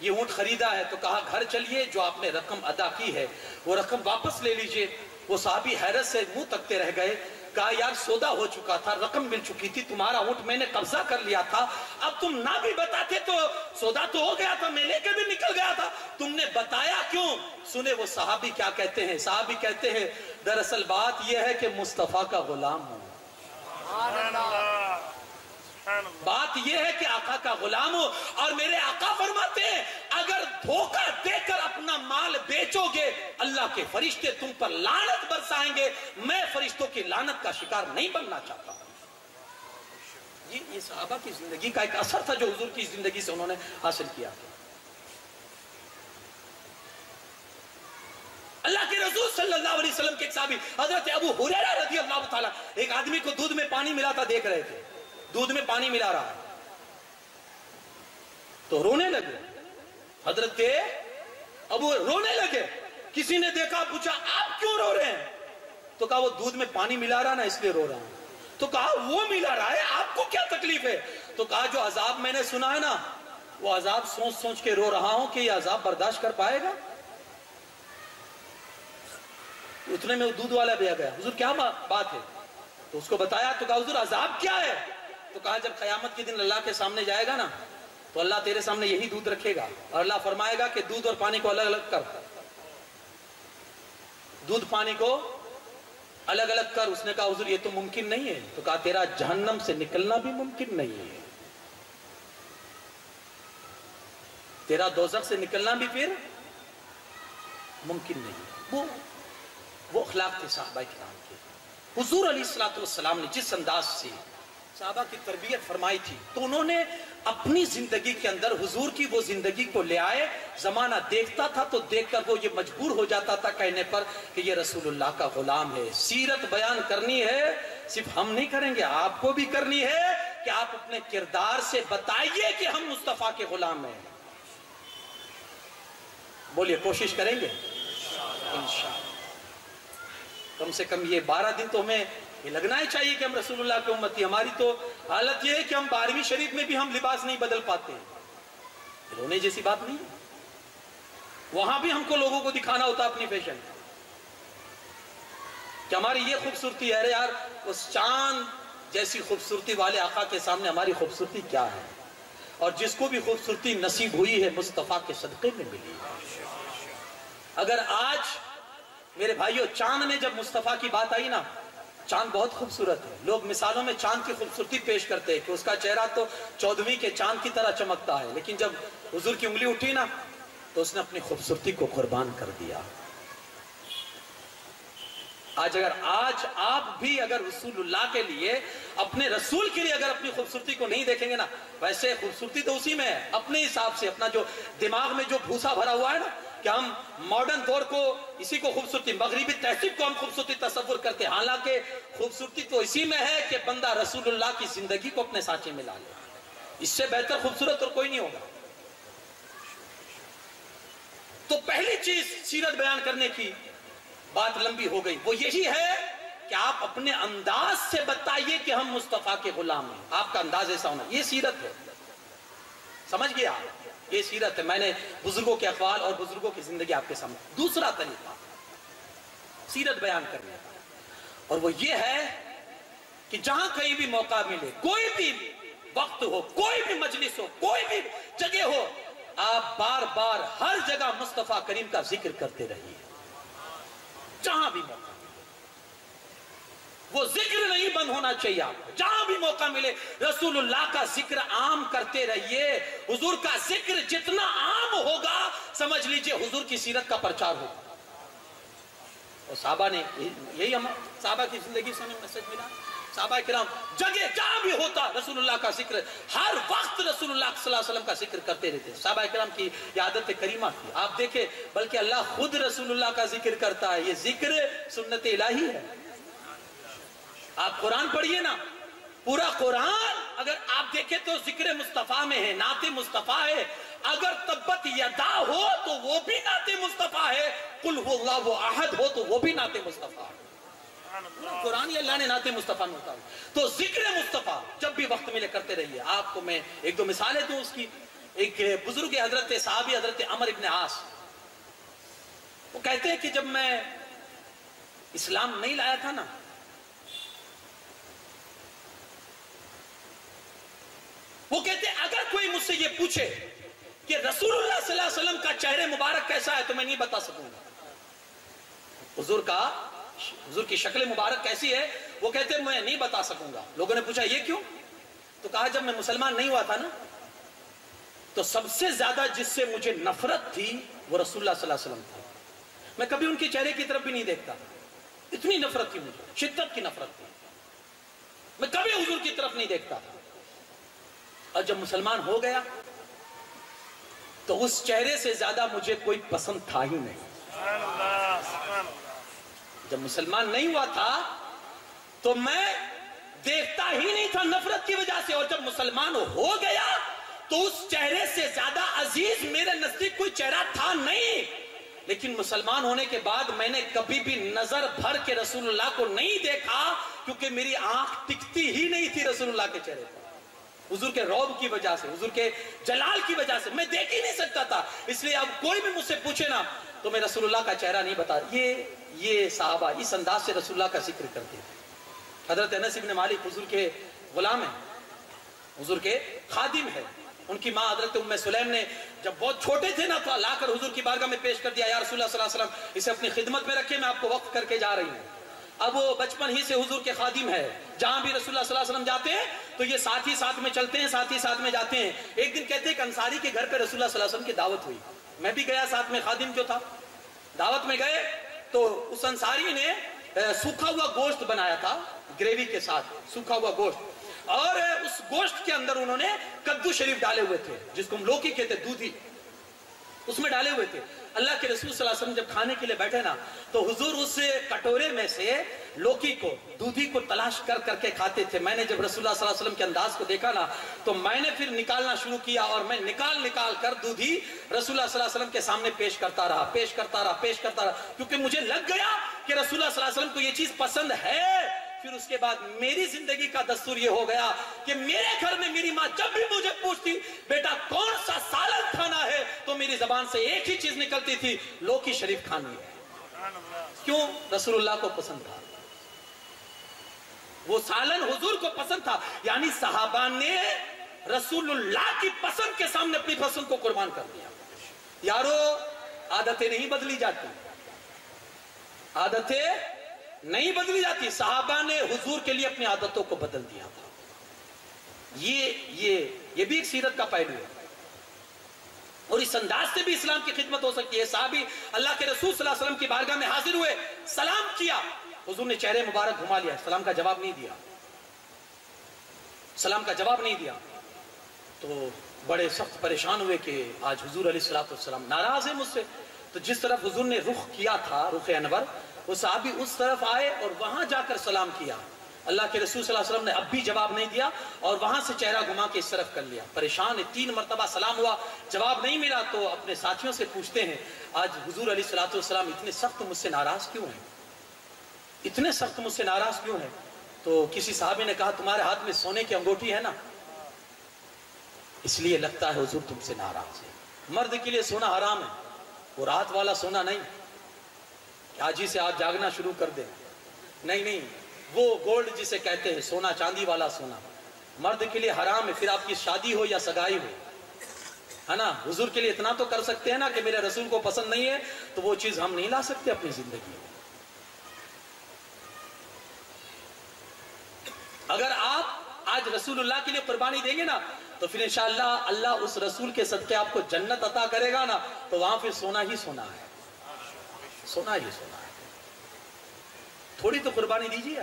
یہ اونٹ خریدا ہے، تو کہا گھر چلیے، جو آپ نے رقم ادا کی ہے وہ رقم واپس لے لیجئے۔ وہ صحابی حیرت سے منہ تکتے رہ گئے، کہا یار سودا ہو چکا تھا، رقم مل چکی تھی، تمہارا اونٹ میں نے قبضہ کر لیا تھا، اب تم نہ بھی بتاتے تو سودا تو ہو گیا تھا، میں لے کے بھی نکل گیا تھا، تم نے بتایا کیوں؟ سنے وہ صحابی کیا کہتے ہیں، صحابی کہتے ہیں دراصل بات یہ ہے کہ مصطفیٰ کا غلام ہوں، بات یہ ہے کہ آقا کا غلام ہو، اور میرے آقا فرماتے ہیں اگر دھوکہ دے کر اپنا مال بیچو گے اللہ کے فرشتے تم پر لعنت برسائیں گے، میں فرشتوں کی لعنت کا شکار نہیں بننا چاہتا۔ یہ صحابہ کی زندگی کا ایک اثر تھا جو حضور کی زندگی سے انہوں نے حاصل کیا۔ اللہ کے رسول صلی اللہ علیہ وسلم کے ایک صحابی حضرت ابو ہریرہ رضی اللہ تعالیٰ، ایک آدمی کو دودھ میں پانی ملا تھا، دیکھ رہے تھے دودھ میں پانی ملا رہا ہے تو رونے لگے، حضرت ابو رونے لگے، کسی نے دیکھا پوچھا آپ کیوں رو رہے ہیں؟ تو کہا وہ دودھ میں پانی ملا رہا نا اس لیے رو رہا ہوں۔ تو کہا وہ ملا رہا ہے آپ کو کیا تکلیف ہے؟ تو کہا جو عذاب میں نے سنا ہے نا وہ عذاب سوچ سوچ کے رو رہا ہوں کہ یہ عذاب برداشت کر پائے گا۔ اتنے میں وہ دودھ والا بھی آ گیا، حضور کیا بات ہے؟ تو اس کو بتایا، تو کہا حضور عذاب کیا ہے؟ تو کہا جب قیامت کے دن اللہ کے سامنے جائے گا نا تو اللہ تیرے سامنے یہی دودھ رکھے گا اور اللہ فرمائے گا کہ دودھ اور پانی کو الگ الگ کر، دودھ پانی کو الگ الگ کر۔ اس نے کہا حضور یہ تو ممکن نہیں ہے۔ تو کہا تیرا جہنم سے نکلنا بھی ممکن نہیں ہے، تیرا دوزخ سے نکلنا بھی پھر ممکن نہیں ہے۔ وہ اخلاق تھے صحابہ کرام کے۔ حضور علیہ السلام نے جس انداز سے صحابہ کی تربیت فرمائی تھی تو انہوں نے اپنی زندگی کے اندر حضور کی وہ زندگی کو لے آئے۔ زمانہ دیکھتا تھا تو دیکھ کر وہ یہ مجبور ہو جاتا تھا کہنے پر کہ یہ رسول اللہ کا غلام ہے۔ سیرت بیان کرنی ہے صرف ہم نہیں کریں گے، آپ کو بھی کرنی ہے کہ آپ اپنے کردار سے بتائیے کہ ہم مصطفیٰ کے غلام ہیں۔ بولیے کوشش کریں گے انشاءاللہ۔ کم سے کم یہ 12 دن تو ہمیں یہ لگنا ہی چاہیے کہ ہم رسول اللہ کے امتی۔ ہماری تو حالت یہ ہے کہ ہم 12ویں شریف میں بھی ہم لباس نہیں بدل پاتے، رونے جیسی بات نہیں ہے، وہاں بھی ہم کو لوگوں کو دکھانا ہوتا اپنی فیشن کہ ہماری یہ خوبصورتی ہے۔ ارے یار اس چاند جیسی خوبصورتی والے آقا کے سامنے ہماری خوبصورتی کیا ہے؟ اور جس کو بھی خوبصورتی نصیب ہوئی ہے مصطفیٰ کے صدقے میں ملی۔ اگر آج میرے بھائیو چاند میں جب مصطفیٰ کی بات آئی نا، چاند بہت خوبصورت ہے، لوگ مثالوں میں چاند کی خوبصورتی پیش کرتے ہیں کہ اس کا چہرہ تو 14ویں کے چاند کی طرح چمکتا ہے، لیکن جب حضور کی انگلی اٹھی نا تو اس نے اپنی خوبصورتی کو قربان کر دیا۔ آج آپ بھی اگر رسول اللہ کے لیے، اپنے رسول کے لیے اگر اپنی خوبصورتی کو نہیں دیکھیں گے نا، ویسے خوبصورتی تو اسی میں ہے، اپنے حساب سے اپنا جو دماغ میں جو بھوسا بھرا ہوا ہے نا کہ ہم ماڈرن دور کو اسی کو خوبصورتی، مغربی تہذیب کو ہم خوبصورتی تصور کرتے ہیں، حالانکہ خوبصورتی تو اسی میں ہے کہ بندہ رسول اللہ کی زندگی کو اپنے سانچے میں لا لے۔ اس سے بہتر خوبصورت اور کوئی نہیں ہوگا۔ تو پہلی چیز سیرت بیان کرنے کی بات لمبی ہو گئی، وہ یہی ہے کہ آپ اپنے انداز سے بتائیے کہ ہم مصطفیٰ کے غلام ہیں۔ آپ کا انداز ایسا ہونا، یہ سیرت ہے، سمجھ گئے آپ؟ یہ سیرت ہے۔ میں نے بزرگوں کے اقوال اور بزرگوں کی زندگی آپ کے سامنے۔ دوسرا طریقہ سیرت بیان کرنے کا، اور وہ یہ ہے کہ جہاں کہیں بھی موقع ملے، کوئی بھی وقت ہو، کوئی بھی مجلس ہو، کوئی بھی جگہ ہو، آپ بار بار ہر جگہ مصطفیٰ کریم کا ذکر کرتے رہیے، جہاں بھی موقع ملے۔ وہ ذکر نہیں بند ہونا چاہیے آپ کو، جہاں بھی موقع ملے رسول اللہ کا ذکر عام کرتے رہیے۔ حضور کا ذکر جتنا عام ہوگا سمجھ لیجئے حضور کی سیرت کا پرچار ہوگا۔ اور صحابہ نے یہی ہم صحابہ کی زندگی سے ہمیں میسج ملا۔ صحابہ کرام جگہ جہاں بھی ہوتا رسول اللہ کا ذکر، ہر وقت رسول اللہ صلی اللہ علیہ وسلم کا ذکر کرتے رہتے۔ صحابہ کرام کی یہ عادت کریمہ تھی، آپ دیکھیں بلکہ اللہ خود رسول اللہ کا ذکر کرتا ہے۔ یہ ذکر سنت الہی ہے۔ آپ قرآن پڑھیے نا، پورا قرآن اگر آپ دیکھیں تو ذکر مصطفیٰ میں ہے، نعت مصطفیٰ ہے۔ اگر تبت یدا ہو تو وہ بھی نعت مصطفیٰ ہے، قل هو اللہ احد ہو تو وہ بھی نعت مصطفیٰ ہے۔ قرآن ہی اللہ نے نعت مصطفیٰ میں اتارا۔ تو ذکر مصطفیٰ جب بھی وقت ملے کرتے رہیے۔ آپ کو میں ایک دو مثالیں دوں اس کی۔ ایک بزرگ حضرت صحابی حضرت عمر ابن عاص، وہ کہتے ہیں کہ جب میں اسلام نہیں لایا تھا نا، وہ کہتے ہیں اگر کوئی مجھ سے یہ پوچھے کہ رسول اللہ صلی اللہ علیہ وسلم کا چہرے مبارک کیسا ہے تو میں نہیں بتا سکوں گا. حضور کی شکل مبارک کیسی ہے، وہ کہتے ہیں میں نہیں بتا سکوں گا. لوگوں نے پوچھا یہ کیوں؟ تو کہا جب میں مسلمان نہیں ہوا تھا نا تو سب سے زیادہ جس سے مجھے نفرت تھی وہ رسول اللہ صلی اللہ علیہ وسلم تھا. میں کبھی ان کے چہرے کی طرف بھی نہیں دیکھتا، اتنی نفرت تھی مجھے، شدت کی نفرت تھی، میں کبھی حضور کی طرف نہیں دیکھتا تھا. اور جب مسلمان ہو گیا تو اس چہرے سے زیادہ مجھے کوئی پسند تھا ہی نہیں. جب مسلمان نہیں ہوا تھا تو میں دیکھتا ہی نہیں تھا نفرت کی وجہ سے، اور جب مسلمان ہو گیا تو اس چہرے سے زیادہ عزیز میرے نزدیک کوئی چہرہ تھا نہیں. لیکن مسلمان ہونے کے بعد میں نے کبھی بھی نظر بھر کے رسول اللہ کو نہیں دیکھا، کیونکہ میری آنکھ ٹکتی ہی نہیں تھی رسول اللہ کے چہرے پر. حضور کے رعب کی وجہ سے، حضور کے جلال کی وجہ سے میں دیکھ ہی نہیں سکتا تھا. اس لیے اب کوئی بھی مجھ سے پوچھے نا تو میں رسول اللہ کا چہرہ نہیں بتا. یہ صحابہ اس انداز سے رسول اللہ کا ذکر کرتے ہیں. حضرت انس بن مالک حضور کے غلام ہیں، حضور کے خادم ہیں. ان کی ماں حضرت ام سلیم نے جب بہت چھوٹے تھے نا تو لا کر حضور کی بارگاہ میں پیش کر دیا، یا رسول اللہ صلی اللہ علیہ وسلم اسے اپنی خدمت میں رکھے، میں آپ کو وقف کر کے جا رہی ہوں. اب وہ بچپن ہی سے حضور کے خادم ہے، جہاں بھی رسول اللہ صلی اللہ علیہ وسلم جاتے ہیں تو یہ ساتھ ہی ساتھ میں چلتے ہیں، ساتھ ہی ساتھ میں جاتے ہیں. ایک دن کہتے ہیں کہ انصاری کے گھر پہ رسول اللہ صلی اللہ علیہ وسلم کی دعوت ہوئی، میں بھی گیا، ساتھ میں خادم جو تھا. دعوت میں گئے تو اس انصاری نے سوکھا ہوا گوشت بنایا تھا گریوی کے ساتھ، سوکھا ہوا گوشت، اور اس گوشت کے اندر انہوں نے کدو شریف ڈالے ہوئے تھے، جس کو ہم لوکی کہتے ہیں، دودھی، اس میں ڈالے ہوئے تھے. اللہ کے رسول صلی اللہ علیہ وسلم جب کھانے کے لیے بیٹھے نا تو حضور اس کٹورے میں سے لوکی کو، دودھی کو تلاش کر کر کے کھاتے تھے. میں نے جب رسول اللہ صلی اللہ علیہ وسلم کے انداز کو دیکھا نا تو میں نے پھر نکالنا شروع کیا، اور میں نکال کر دودھی رسول اللہ صلی اللہ علیہ وسلم کے سامنے پیش کرتا رہا، کیونکہ مجھے لگ گیا کہ رسول اللہ صلی اللہ علیہ وسلم کو یہ چیز پسند ہے. پھر اس کے بعد میری زندگی کا دستور یہ ہو گیا کہ میرے گھر میں میری ماں جب بھی مجھے پوچھتی بیٹا کون سا سالن کھانا ہے تو میری زبان سے ایک ہی چیز نکلتی تھی، لوکی شریف کھانی ہے. کیوں؟ رسول اللہ کو پسند تھا، وہ سالن حضور کو پسند تھا. یعنی صحابہ نے رسول اللہ کی پسند کے سامنے اپنی پسند کو قربان کر دیا. یارو عادتیں نہیں بدلی جاتی، عادتیں نہیں بدلی جاتی. صحابہ نے حضور کے لیے اپنی عادتوں کو بدل دیا تھا. یہ بھی ایک سیرت کا پہلو ہے، اور اس انداز سے بھی اسلام کی خدمت ہو سکتی ہے. صحابی اللہ کے رسول صلی اللہ علیہ وسلم کی بارگاہ میں حاضر ہوئے، سلام کیا، حضور نے چہرے مبارک گھما لیا، سلام کا جواب نہیں دیا، سلام کا جواب نہیں دیا. تو بڑے سخت پریشان ہوئے کہ آج حضور علیہ الصلوۃ والسلام ناراض ہے مجھ سے. تو جس طرف حضور نے رخ کیا تھا، رخ انور، وہ صحابی اس طرف آئے اور وہاں جا کر سلام کیا. اللہ کے رسول صلی اللہ علیہ وسلم نے اب بھی جواب نہیں دیا اور وہاں سے چہرہ گھما کے اس طرف کر لیا. پریشان ہے، 3 مرتبہ سلام ہوا، جواب نہیں ملا. تو اپنے ساتھیوں سے پوچھتے ہیں آج حضور علیہ الصلوۃ والسلام اتنے سخت مجھ سے ناراض کیوں ہیں، اتنے سخت مجھ سے ناراض کیوں ہیں؟ تو کسی صحابی نے کہا تمہارے ہاتھ میں سونے کی انگوٹھی ہے نا، اس لیے لگتا ہے حضور تم سے ناراض ہے. مرد کے لیے سونا حرام ہے، وہ رات والا سونا نہیں، آج ہی سے آپ جاگنا شروع کر دیں. نہیں، وہ گولڈ جسے کہتے ہیں، سونا چاندی والا سونا مرد کے لیے حرام ہے. پھر آپ کی شادی ہو یا سگائی ہو، ہے نا. حضور کے لیے اتنا تو کر سکتے ہیں نا کہ میرے رسول کو پسند نہیں ہے تو وہ چیز ہم نہیں لا سکتے اپنی زندگی میں. اگر آپ آج رسول اللہ کے لیے قربانی دیں گے نا تو پھر انشاءاللہ اللہ اس رسول کے صدقے آپ کو جنت عطا کرے گا نا. تو وہاں پھر سونا ہی سونا ہے، سونا ہی سونا ہے. تھوڑی تو قربانی دیجیے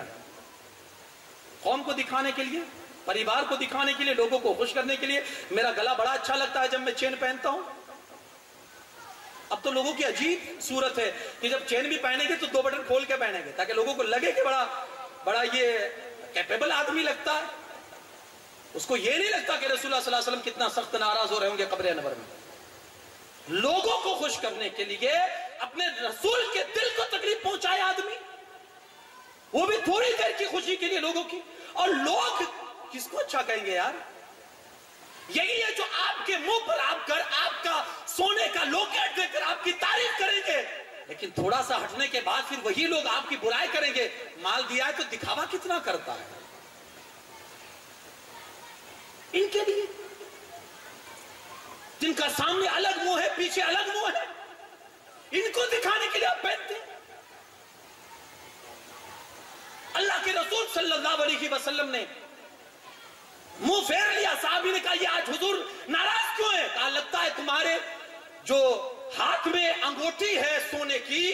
قوم کو دکھانے کے لیے، پریوار کو دکھانے کے لیے، لوگوں کو خوش کرنے کے لیے. میرا گلا بڑا اچھا لگتا ہے جب میں چین پہنتا ہوں. اب تو لوگوں کی عجیب صورت ہے کہ جب چین بھی پہنیں گے تو 2 بٹن کھول کے پہنیں گے تاکہ لوگوں کو لگے کہ بڑا یہ کیپیبل آدمی لگتا ہے. اس کو یہ نہیں لگتا کہ رسول اللہ صلی اللہ علیہ وسلم کتنا سخت ناراض ہو رہے ہوں گے قبر انور میں. لوگوں کو خوش کرنے کے لیے اپنے رسول کے دل کو تکلیف پہنچائے آدمی، وہ بھی تھوڑی دیر کی خوشی کے لیے لوگوں کی. اور لوگ کس کو اچھا کہیں گے یار؟ یہی ہے جو آپ کے منہ پر آپ کا سونے کا لوکیٹ دے کر آپ کی تعریف کریں گے، لیکن تھوڑا سا ہٹنے کے بعد پھر وہی لوگ آپ کی برائی کریں گے. مال دیا ہے تو دکھاوا کتنا کرتا ہے ان کے لیے، جن کا سامنے الگ منہ ہے پیچھے الگ منہ ہے، ان کو دکھانے کے لیے آپ پہنتے ہیں. اللہ کے رسول صلی اللہ علیہ وسلم نے منہ پھیر لیا. صحابی نے کہا یہ آج حضور ناراض کیوں ہے؟ کہا لگتا ہے تمہارے جو ہاتھ میں انگوٹھی ہے سونے کی،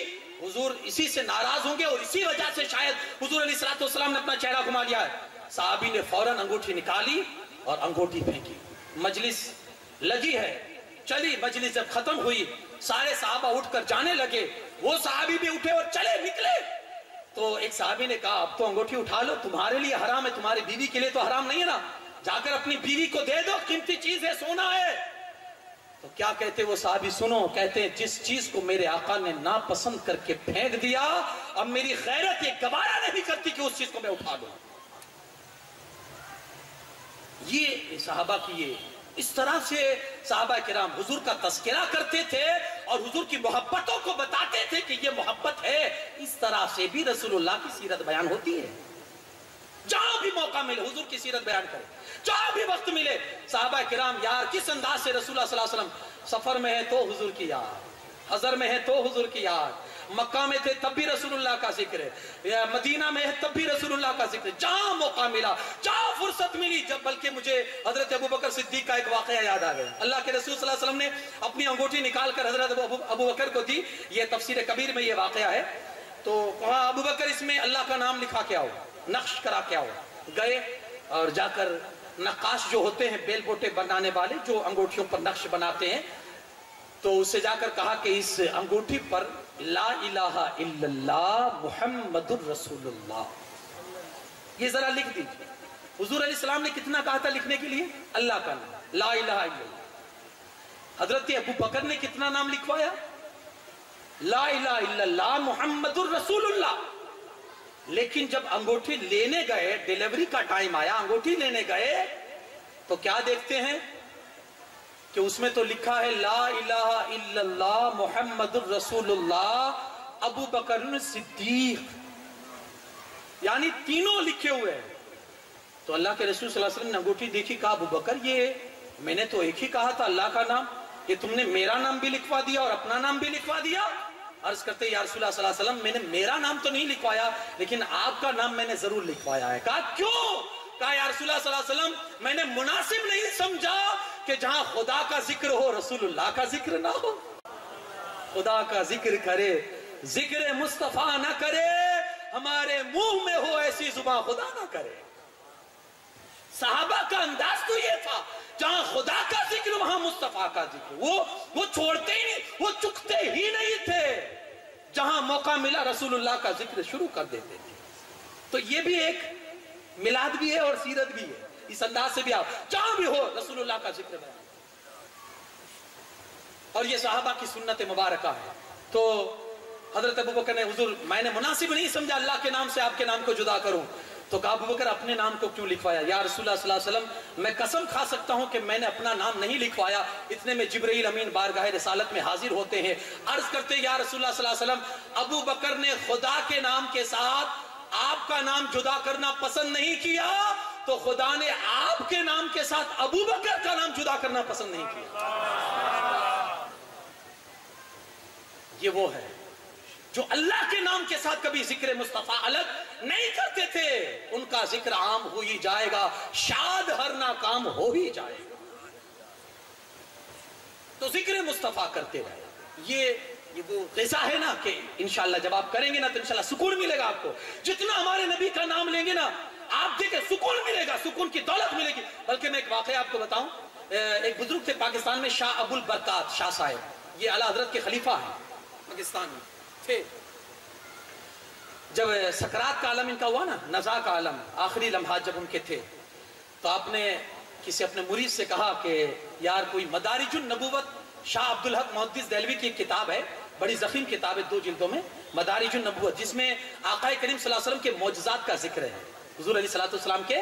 حضور اسی سے ناراض ہوں گے اور اسی وجہ سے شاید حضور علیہ السلام نے اپنا چہرہ گھما لیا ہے. صحابی نے فوراً انگوٹھی نکالی اور انگوٹھی پھینکی. مجلس لگی ہے، چلی. مجلس جب ختم ہوئی سارے صحابہ اٹھ کر جانے لگے. وہ صحابی بھی اٹھے اور چلے نکلے. تو ایک صحابی نے کہا اب تو انگوٹھی اٹھا لو، تمہارے لیے حرام ہے، تمہاری بیوی کے لیے تو حرام نہیں ہے نا، جا کر اپنی بیوی کو دے دو، قیمتی چیز ہے، سونا ہے. تو کیا کہتے وہ صحابی؟ سنو، کہتے ہیں جس چیز کو میرے آقا نے ناپسند کر کے پھینک دیا، اب میری غیرت یہ گوارا نہیں کرتی کہ اس چیز کو میں اٹھا لوں. یہ صحابہ کی یہ اس طرح سے صحابہ کرام حضور کا تذکرہ کرتے تھے اور حضور کی محبتوں کو بتاتے تھے کہ یہ محبت ہے. اس طرح سے بھی رسول اللہ کی سیرت بیان ہوتی ہے. جہاں بھی موقع ملے حضور کی سیرت بیان کرے، جہاں بھی وقت ملے. صحابہ کرام یار کس انداز سے رسول اللہ صلی اللہ علیہ وسلم سفر میں ہے تو حضور کی یاد، حضر میں ہے تو حضور کی یاد، مکہ میں تھے تب بھی رسول اللہ کا ذکر ہے، مدینہ میں ہے تب بھی رسول اللہ کا ذکر ہے. جہاں موقع ملا، جہاں فرصت ملی. جب بلکہ مجھے حضرت ابو بکر صدیق کا ایک واقعہ یاد آ گیا. اللہ کے رسول صلی اللہ علیہ وسلم نے اپنی انگوٹھی نکال کر حضرت ابو بکر کو دی. یہ تفسیر کبیر میں یہ واقعہ ہے. تو کہا ابو بکر اس میں اللہ کا نام لکھا کے آؤ، نقش کرا کے آؤ. گئے اور جا کر نقاش جو ہوتے ہیں بیل بوٹے بنانے والے جو انگوٹھیوں پر نقش بناتے ہیں، تو اسے جا کر کہا کہ اس انگوٹھی پر لا الہ الا اللہ محمد الرسول اللہ یہ ذرا لکھ دیجیے. حضور علیہ السلام نے کتنا کہا تھا لکھنے کے لیے؟ اللہ کا نام، لا الہ الا اللہ. حضرت ابو بکر نے کتنا نام لکھوایا؟ لا الہ الا اللہ محمد الرسول اللہ. لیکن جب انگوٹھی لینے گئے، ڈیلیوری کا ٹائم آیا، انگوٹھی لینے گئے تو کیا دیکھتے ہیں کہ اس میں تو لکھا ہے لا الہ الا اللہ محمد الرسول اللہ ابو بکر صدیق، یعنی تینوں لکھے ہوئے ہیں. تو اللہ کے رسول صلی اللہ علیہ وسلم نے انگوٹھی دیکھی، کہا ابو بکر یہ میں نے تو ایک ہی کہا تھا اللہ کا نام، یہ تم نے میرا نام بھی لکھوا دیا اور اپنا نام بھی لکھوا دیا. عرض کرتے یا رسول اللہ صلی اللہ علیہ وسلم میں نے میرا نام تو نہیں لکھوایا لیکن آپ کا نام میں نے ضرور لکھوایا ہے. کہا کیوں؟ کہا یا رسول اللہ صلی اللہ علیہ وسلم میں نے مناسب نہیں سمجھا کہ جہاں خدا کا ذکر ہو رسول اللہ کا ذکر نہ ہو. خدا کا ذکر کرے، ذکر مصطفیٰ نہ کرے، ہمارے منہ میں ہو ایسی زبان خدا نہ کرے. صحابہ کا انداز تو یہ تھا، جہاں خدا کا ذکر وہاں مصطفیٰ کا ذکر. وہ چھوڑتے ہی نہیں، وہ چکتے ہی نہیں تھے. جہاں موقع ملا رسول اللہ کا ذکر شروع کر دیتے تھے. تو یہ بھی ایک میلاد بھی ہے اور سیرت بھی ہے. اس انداز سے بھی آپ جہاں بھی ہو رسول اللہ کا ذکر بیان. اور یہ صحابہ کی سنت مبارکہ ہے. تو حضرت ابو بکر نے حضور میں نے مناسب نہیں سمجھا اللہ کے نام سے آپ کے نام کو جدا کروں. تو کہا ابو بکر اپنے نام کو کیوں لکھوایا؟ یا رسول اللہ صلی اللہ علیہ وسلم میں قسم کھا سکتا ہوں کہ میں نے اپنا نام نہیں لکھوایا. اتنے میں جبرائیل امین بارگاہ رسالت میں حاضر ہوتے ہیں. عرض کرتے یا رسول اللہ صلی اللہ علیہ وسلم ابو بکر نے خدا کے نام کے ساتھ آپ کا نام جدا کرنا پسند نہیں کیا تو خدا نے آپ کے نام کے ساتھ ابو بکر کا نام جدا کرنا پسند نہیں کیا. یہ وہ ہے جو اللہ کے نام کے ساتھ کبھی ذکر مصطفیٰ الگ نہیں کرتے تھے. ان کا ذکر عام ہو ہی جائے گا، شاد ہر ناکام ہو ہی جائے گا. تو ذکر مصطفیٰ کرتے رہے. یہ وہ غذا ہے نا کہ انشاءاللہ جب آپ کریں گے نا تو انشاءاللہ سکون ملے گا آپ کو. جتنا ہمارے نبی کا نام لیں گے نا آپ دیکھیں سکون ملے گا، سکون کی دولت ملے گی. بلکہ میں ایک واقعہ آپ کو بتاؤں. ایک بزرگ تھے پاکستان میں، شاہ ابو البرکات شاہ صاحب، یہ اعلیٰ حضرت کے خلیفہ ہیں پاکستان میں تھے. جب سکرات کا عالم ان کا ہوا نا، نزا کا عالم، آخری لمحات جب ان کے تھے تو آپ نے کسی اپنے مرید سے کہا کہ یار کوئی مدارج النبوت، شاہ عبدالحق محدث دہلوی کی ایک کتاب ہے، بڑی ضخیم کتاب ہے 2 جلدوں میں، مدارج النبوت، جس میں آقا کریم صلی اللہ علیہ وسلم کے معجزات کا ذکر ہے، حضور علیہ الصلوۃ والسلام کے